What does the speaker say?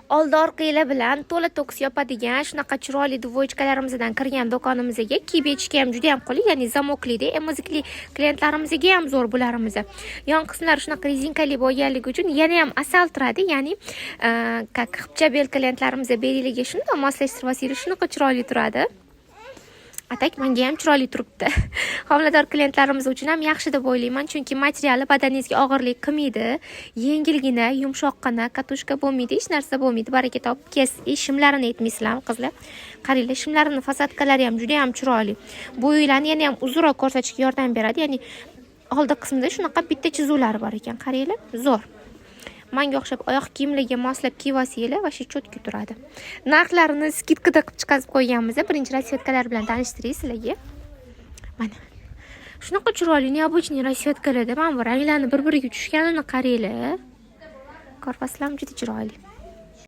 oldi orqanglar bilan to'la to'kis yopadigan shunaqa chiroyli dvochkalarimizdan kirgan do'konimizga kiyib yetishga ham juda ham qulay, ya'ni zamoklida, emozikli klientlarimizga ham zo'r bularimiz. Yon qismlari shunaqa rezinkali bo'lganligi uchun yana ham asal turadi, ya'ni xipchabel klientlarimizga beliga shunday moslashtirib olsangiz shunaqa chiroyli turadi. Atak menga ham chiroyli turibdi. Homilador klientlarimiz uchun ham yaxshi deb o'ylayman, chunki materiali badaningizga og'irlik qilmaydi, yengilgina, yumshoqqina, katushka bo'lmaydi, hech narsa bo'lmaydi. Baraka topib kes, shimlarini aytmaysizlarmi qizlar? Qaranglar, shimlarining fasadkalari ham juda ham chiroyli. Bo'yinglarni yana ham uzunroq ko'rsatishga yordam beradi, ya'ni oldi qismida shunaqa bitta chizuvlari bor ekan. Qaranglar, zo'r. Menga o'xshab oyoq kiyimlarga moslab kiyib olsanglar, va shu cho'tki turadi. Narxlarini skidkada qilib chiqazib qo'yganmiz. Birinchi rasvetkalar bilan tanishtiray sizlarga. Mana. Shunaqa chiroyli, neobычный rasvetkalarda mana bu ranglarni bir-biriga tushganini qaranglar. Ko'rpaslar juda chiroyli.